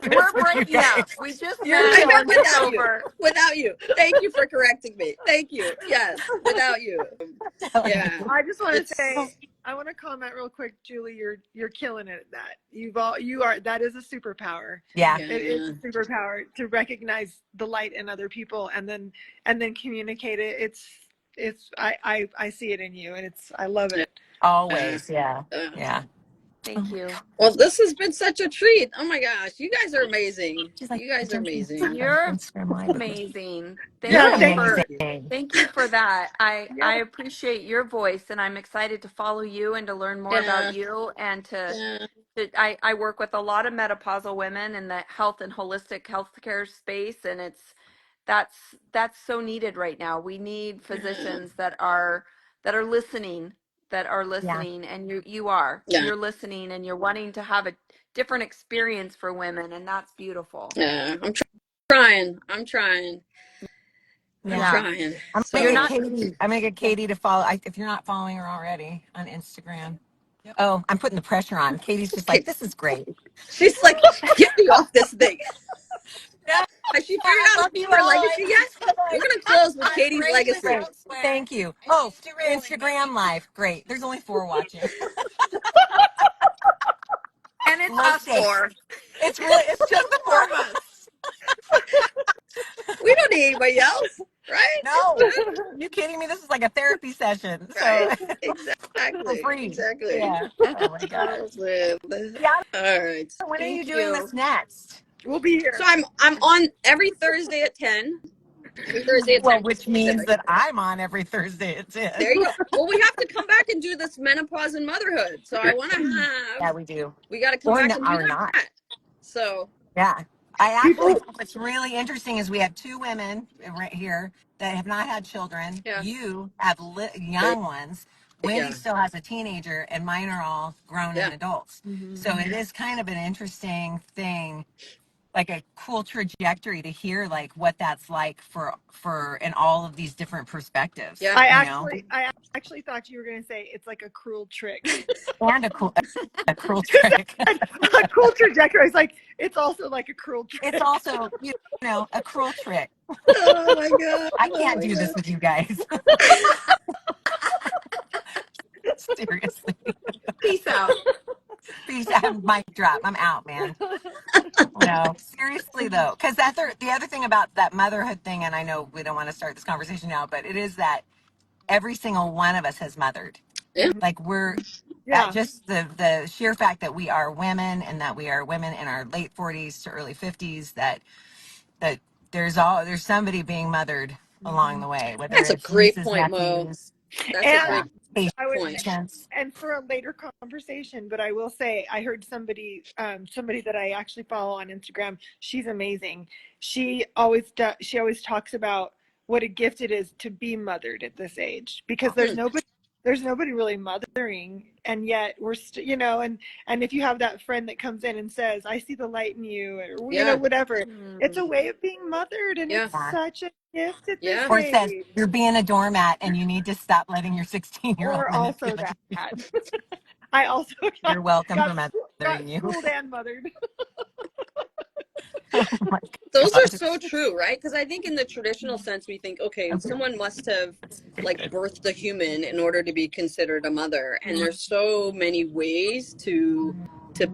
Speaker 4: We're
Speaker 2: With you
Speaker 4: breaking
Speaker 2: guys.
Speaker 4: up. We just
Speaker 2: You're
Speaker 4: met.
Speaker 1: I
Speaker 4: We're
Speaker 1: meant
Speaker 2: killing it.
Speaker 4: just
Speaker 1: without you.
Speaker 4: over.
Speaker 1: Without you. Thank you for correcting me. Thank you. Yes, without you. Yeah.
Speaker 3: I just want to
Speaker 1: It's
Speaker 3: say, I want to comment real quick, Julie. You're killing it at that. You are, that is a superpower.
Speaker 2: Yeah.
Speaker 3: It is
Speaker 1: yeah.
Speaker 3: a superpower to recognize the light in other people and then communicate it. I see it in you, and I love
Speaker 1: Yeah.
Speaker 3: it.
Speaker 2: Always. Yeah.
Speaker 1: Uh,
Speaker 2: Yeah.
Speaker 4: Thank you.
Speaker 1: well, this has been such a treat. Oh my gosh, you guys are amazing.
Speaker 2: She's like,
Speaker 1: You guys are
Speaker 2: don't you
Speaker 1: amazing.
Speaker 2: have an
Speaker 4: You're
Speaker 2: Instagram live with me?
Speaker 4: amazing.
Speaker 2: You're
Speaker 3: Yeah, thank you.
Speaker 2: amazing.
Speaker 4: Thank you for that. I
Speaker 3: Yeah,
Speaker 4: appreciate your voice and I'm excited to follow you and to learn more about
Speaker 1: Yeah.
Speaker 4: you and
Speaker 1: Yeah.
Speaker 4: I work with a lot of menopausal women in the health and holistic healthcare space, and that's that's so needed right now. We need
Speaker 1: Yeah.
Speaker 4: physicians that are listening,
Speaker 2: Yeah.
Speaker 4: and you are.
Speaker 1: Yeah.
Speaker 4: You're listening and you're wanting to have a different experience for women, and that's beautiful.
Speaker 1: Yeah. I'm trying. I'm trying. I'm
Speaker 2: Yeah.
Speaker 4: Yeah.
Speaker 1: trying.
Speaker 2: I'm gonna
Speaker 4: You're
Speaker 1: So
Speaker 2: get
Speaker 4: not
Speaker 2: Katie. I'm gonna get Katie to follow. If you're not following her already on Instagram. Oh, I'm putting the pressure on. Katie's just like,
Speaker 1: okay,
Speaker 2: this is great.
Speaker 1: she's like, get me off this thing.
Speaker 2: No,
Speaker 1: Has she figured
Speaker 2: I
Speaker 1: out
Speaker 2: love you
Speaker 1: her
Speaker 2: all.
Speaker 1: legacy yet? We're gonna close with
Speaker 2: I'm
Speaker 1: Katie's
Speaker 2: great with
Speaker 1: legacy.
Speaker 2: elsewhere. Thank you. Oh, Instagram live. Great. There's only 4 watching.
Speaker 4: And it's
Speaker 2: Most
Speaker 4: us
Speaker 2: days.
Speaker 4: four.
Speaker 2: It's just the four
Speaker 4: Four
Speaker 2: of
Speaker 4: of us.
Speaker 1: We don't need anybody else, right? It's
Speaker 2: No,
Speaker 1: good,
Speaker 2: you kidding me? This is like a therapy session.
Speaker 1: right?
Speaker 2: So for
Speaker 1: Exactly,
Speaker 2: free.
Speaker 1: exactly.
Speaker 2: Yeah. Oh my gosh.
Speaker 1: Oh, man.
Speaker 2: Yeah.
Speaker 1: All right.
Speaker 2: When are you
Speaker 1: Thank
Speaker 2: doing
Speaker 1: you.
Speaker 2: this next?
Speaker 3: We'll be
Speaker 1: So
Speaker 3: here.
Speaker 1: I'm on every Thursday at 10. Every Thursday at
Speaker 2: Well,
Speaker 1: 10
Speaker 2: which means
Speaker 1: Pacific.
Speaker 2: that I'm on every Thursday at 10.
Speaker 1: There you go. Well, we have to come back and do this menopause and motherhood. So I want to have,
Speaker 2: Yeah, we do.
Speaker 1: we got to come
Speaker 2: Or
Speaker 1: back
Speaker 2: not,
Speaker 1: and do
Speaker 2: or not.
Speaker 1: that. So,
Speaker 2: Yeah. I actually
Speaker 3: People,
Speaker 2: think what's really interesting is we have two women right here that have not had children.
Speaker 1: yeah,
Speaker 2: You have young ones. Wendy
Speaker 1: yeah,
Speaker 2: still has a teenager, and mine are all grown
Speaker 1: yeah.
Speaker 2: and adults. So it is kind of an interesting thing, like a cool trajectory to hear like what that's like for in all of these different perspectives,
Speaker 1: Yeah.
Speaker 3: I actually thought you were going to say it's like a cruel trick.
Speaker 2: and a cruel trick.
Speaker 3: A cool trajectory. I was like, it's also like a cruel
Speaker 2: It's
Speaker 3: trick.
Speaker 2: also a cruel trick.
Speaker 1: Oh my God.
Speaker 2: I
Speaker 1: Oh
Speaker 2: can't
Speaker 1: my
Speaker 2: do this
Speaker 1: God.
Speaker 2: with you guys. Seriously.
Speaker 4: Peace out.
Speaker 2: Peace. I'm mic drop. I'm out, man. No, seriously though, because the other thing about that motherhood thing, and I know we don't want to start this conversation now, but it is that every single one of us has mothered.
Speaker 1: Yeah.
Speaker 2: Like we're
Speaker 3: Yeah.
Speaker 2: just the sheer fact that we are women and that we are women in our late 40s to early 50s, that there's somebody being mothered along the way, whether
Speaker 1: That's a
Speaker 2: it's
Speaker 1: great
Speaker 2: nieces,
Speaker 1: point, Mo.
Speaker 2: nephews,
Speaker 1: That's a
Speaker 3: And
Speaker 2: yeah,
Speaker 1: great
Speaker 3: I would,
Speaker 1: point.
Speaker 2: patients.
Speaker 3: and for a later conversation, but I will say I heard somebody that I actually follow on Instagram. She's amazing. She always talks about what a gift it is to be mothered at this age, because
Speaker 1: Hmm.
Speaker 3: there's nobody really mothering, and yet and if you have that friend that comes in and says, I see the light in you, or
Speaker 1: Yeah.
Speaker 3: whatever, it's a
Speaker 4: Mm.
Speaker 3: way of being mothered, and
Speaker 1: Yeah.
Speaker 3: it's
Speaker 2: Yeah.
Speaker 3: such a gift at this
Speaker 1: Yeah.
Speaker 2: Or it says
Speaker 3: age.
Speaker 2: you're being a doormat and you need to stop letting your 16-year-old
Speaker 3: Or also
Speaker 2: manipulate you.
Speaker 3: that. I also got
Speaker 2: You're welcome
Speaker 3: got,
Speaker 2: for
Speaker 3: got
Speaker 2: mothering you.
Speaker 3: schooled and mothered.
Speaker 2: Oh my
Speaker 1: Those are
Speaker 2: god.
Speaker 1: so true, right? Because I think in the traditional sense, we think, okay,
Speaker 2: Okay.
Speaker 1: someone must have like birthed a human in order to be considered a mother, and there's so many ways to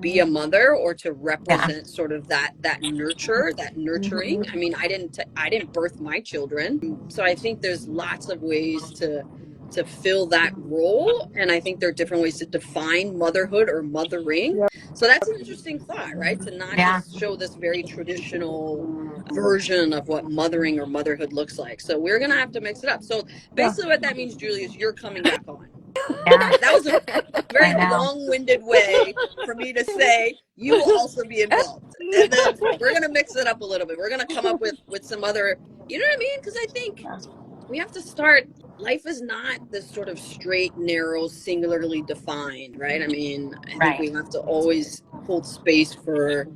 Speaker 1: be a mother or to
Speaker 2: Yeah.
Speaker 1: represent sort of that nurture, that nurturing. I mean, I didn't birth my children, so I think there's lots of ways to fill that role, and I think there are different ways to define motherhood or mothering.
Speaker 3: Yep.
Speaker 1: So that's an interesting thought, right? To not
Speaker 2: Yeah.
Speaker 1: just show this very traditional version of what mothering or motherhood looks like. So we're going to have to mix it up. So
Speaker 3: Yeah.
Speaker 1: basically, what that means, Julie, is you're coming back on.
Speaker 2: Yeah.
Speaker 1: That was a
Speaker 2: I
Speaker 1: very
Speaker 2: know.
Speaker 1: long winded way for me to say you will also be involved. And then we're going to mix it up a little bit. We're going to come up with some other, you know what I mean? Because I think we have to start. Life is not this sort of straight, narrow, singularly defined, right? I mean, I think
Speaker 2: Right.
Speaker 1: we have to always hold space for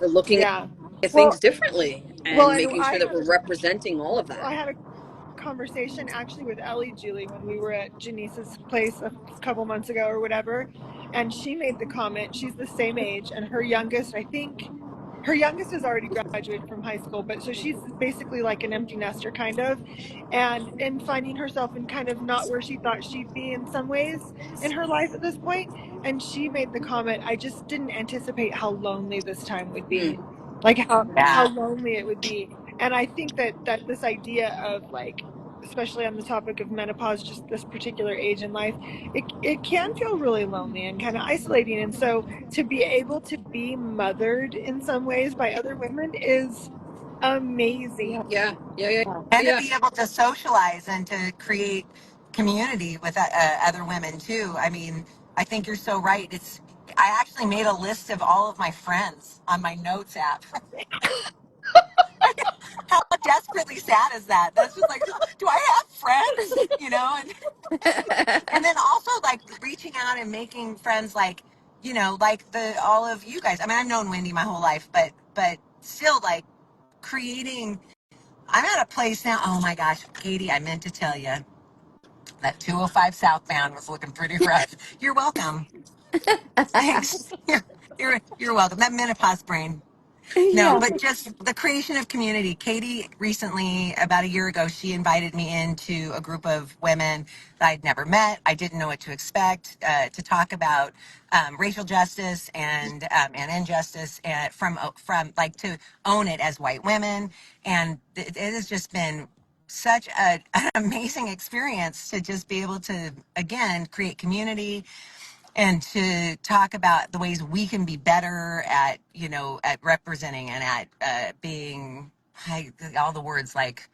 Speaker 1: looking
Speaker 3: Yeah.
Speaker 1: at
Speaker 3: Well,
Speaker 1: things differently
Speaker 3: well,
Speaker 1: and
Speaker 3: and
Speaker 1: making sure that we're representing all of that.
Speaker 3: I had a conversation actually with Ellie Julie when we were at Janice's place a couple months ago or whatever, and she made the comment. She's the same age, and her youngest, I think, her youngest has already graduated from high school, but so she's basically like an empty nester kind of, and finding herself in kind of not where she thought she'd be in some ways in her life at this point. And she made the comment, I just didn't anticipate how lonely this time would
Speaker 1: Hmm.
Speaker 3: be, like how
Speaker 2: Yeah.
Speaker 3: lonely it would be. And I think that this idea of like, especially on the topic of menopause, just this particular age in life, it can feel really lonely and kind of isolating. And so to be able to be mothered in some ways by other women is amazing.
Speaker 1: Yeah, yeah, yeah,
Speaker 2: And to
Speaker 1: yeah.
Speaker 2: be able to socialize and to create community with other women too. I mean, I think you're so right. I actually made a list of all of my friends on my notes app. How desperately sad is that? That's just like, do I have friends? And then also like reaching out and making friends, like like the all of you guys. I mean, I've known Wendy my whole life, but still like creating. I'm at a place now. Oh my gosh, Katie, I meant to tell you that 205 southbound was looking pretty rough. You're welcome. Thanks. You're welcome. That menopause brain. No,
Speaker 4: Yeah.
Speaker 2: but just the creation of community. Katie recently, about a year ago, she invited me into a group of women that I'd never met. I didn't know what to expect, to talk about racial justice and injustice, and from like to own it as white women. And it has just been such an amazing experience to just be able to again create community and to talk about the ways we can be better at, you know, at representing and at being all the words like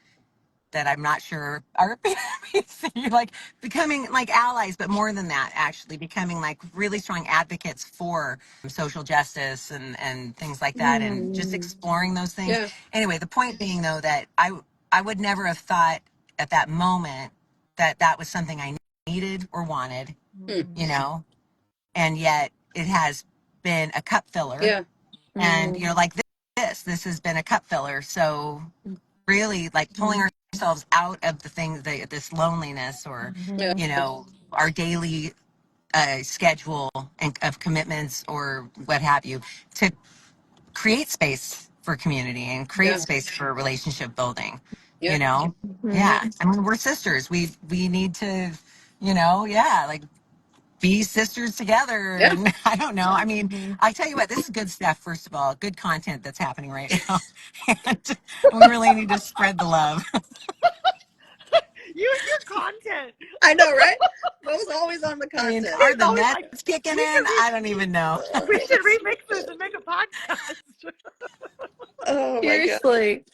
Speaker 2: that I'm not sure are like becoming like allies, but more than that, actually becoming like really strong advocates for social justice and things like that, and just exploring those things.
Speaker 1: Yeah.
Speaker 2: Anyway, the point being though that I would never have thought at that moment that that was something I needed or wanted,
Speaker 1: Hmm.
Speaker 2: you know, and yet it has been a cup filler.
Speaker 1: Yeah.
Speaker 2: And you know, like this has been a cup filler. So really like pulling ourselves out of the things, this loneliness or
Speaker 1: Yeah.
Speaker 2: you know our daily schedule and of commitments or what have you, to create space for community and create
Speaker 1: Yeah.
Speaker 2: space for relationship building,
Speaker 1: Yeah.
Speaker 2: you know.
Speaker 4: Mhm.
Speaker 2: Yeah, I mean, we're sisters, we need to, you know, yeah, like be sisters together.
Speaker 1: Yeah.
Speaker 2: And I don't know. I mean, I tell you what, this is good stuff. First of all, good content that's happening right now. And we really need to spread the love.
Speaker 3: You and your content.
Speaker 1: I know, right? Mo's always on the
Speaker 2: I mean,
Speaker 1: content.
Speaker 2: are
Speaker 3: He's
Speaker 2: the
Speaker 3: always
Speaker 2: nets
Speaker 3: like,
Speaker 2: kicking
Speaker 3: we
Speaker 2: in?
Speaker 3: should re-
Speaker 2: I don't even know.
Speaker 3: we should remix this and make a podcast.
Speaker 1: Oh my God.
Speaker 4: Seriously.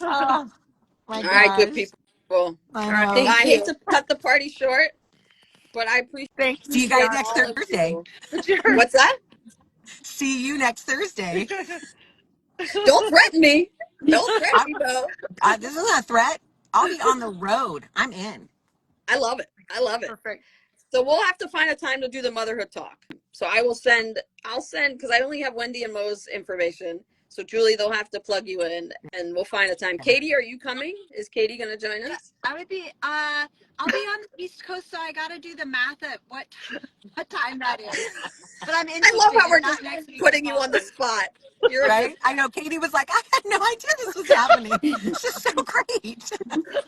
Speaker 2: Oh my
Speaker 1: All right, good
Speaker 2: gosh.
Speaker 1: people. All
Speaker 2: I
Speaker 3: All right,
Speaker 2: know.
Speaker 3: thank
Speaker 1: I hate
Speaker 3: you.
Speaker 1: to cut the party short, but I
Speaker 3: Thank you,
Speaker 2: See you guys
Speaker 1: appreciate
Speaker 2: next
Speaker 1: all
Speaker 3: Gianna.
Speaker 1: of
Speaker 2: Thursday.
Speaker 1: you.
Speaker 3: Cheers.
Speaker 1: What's that?
Speaker 2: See you next Thursday.
Speaker 1: Don't threaten me. Don't threaten
Speaker 2: I'm,
Speaker 1: me, Mo.
Speaker 2: this isn't a threat. I'll be on the road. I'm in.
Speaker 1: I love it. I love it.
Speaker 3: Perfect.
Speaker 1: So we'll have to find a time to do the motherhood talk. So I'll send, because I only have Wendy and Mo's information. So Julie, they'll have to plug you in and we'll find a time. Katie, are you coming? Is Katie going to join us?
Speaker 5: I would be I'll be on the East Coast, so I gotta do the math at what time that is. But I'm
Speaker 1: I love
Speaker 5: interested.
Speaker 1: how
Speaker 5: If
Speaker 1: we're just
Speaker 5: not next week, the
Speaker 1: putting you on the
Speaker 5: following.
Speaker 1: spot. You're a good,
Speaker 2: Right? I know Katie was like, I had no idea this was happening. This is so great.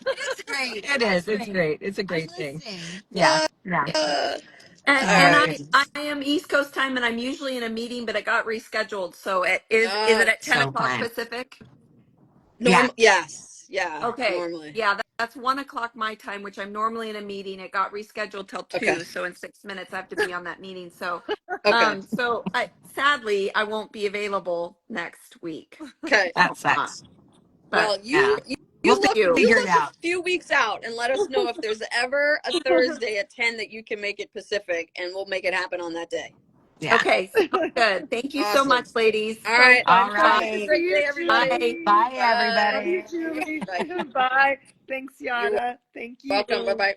Speaker 5: It's great.
Speaker 2: It is. It's great. It's a great
Speaker 5: I'm
Speaker 2: thing.
Speaker 5: listening.
Speaker 2: Yeah.
Speaker 1: uh,
Speaker 2: Yeah.
Speaker 1: all
Speaker 4: And
Speaker 1: right.
Speaker 4: I am East Coast time, and I'm usually in a meeting, but it got rescheduled. So is it at 10
Speaker 2: So
Speaker 4: o'clock
Speaker 2: fun.
Speaker 4: Pacific?
Speaker 2: Yeah.
Speaker 1: Yes. Yeah,
Speaker 4: Okay.
Speaker 1: normally.
Speaker 4: Yeah, that's 1 o'clock my time, which I'm normally in a meeting. It got rescheduled till
Speaker 1: Okay.
Speaker 4: 2. So in 6 minutes I have to be on that meeting. So
Speaker 1: Okay.
Speaker 4: so I sadly I won't be available next week.
Speaker 1: Okay.
Speaker 2: That
Speaker 4: Uh,
Speaker 2: sucks.
Speaker 4: but
Speaker 1: Well,
Speaker 2: Yeah. We'll
Speaker 4: you.
Speaker 1: you
Speaker 2: figure it
Speaker 1: look a
Speaker 2: out.
Speaker 1: few weeks out and let us know if there's ever a Thursday at 10 that you can make it Pacific, and we'll make it happen on that day.
Speaker 2: Yeah.
Speaker 4: Okay, sounds good. Thank you so
Speaker 1: Awesome.
Speaker 4: much, ladies.
Speaker 1: All
Speaker 3: So
Speaker 1: right.
Speaker 3: fun.
Speaker 2: All
Speaker 3: So
Speaker 1: Have
Speaker 3: good
Speaker 1: a
Speaker 3: to
Speaker 2: right.
Speaker 3: see
Speaker 1: great
Speaker 3: you,
Speaker 1: day, everybody.
Speaker 3: Julie.
Speaker 2: Bye,
Speaker 1: Bye.
Speaker 3: Love you,
Speaker 2: everybody.
Speaker 3: Julie.
Speaker 1: Bye.
Speaker 3: Bye. Thanks,
Speaker 1: You're
Speaker 3: Yana. Thank
Speaker 1: welcome. Bye
Speaker 3: you.
Speaker 1: bye.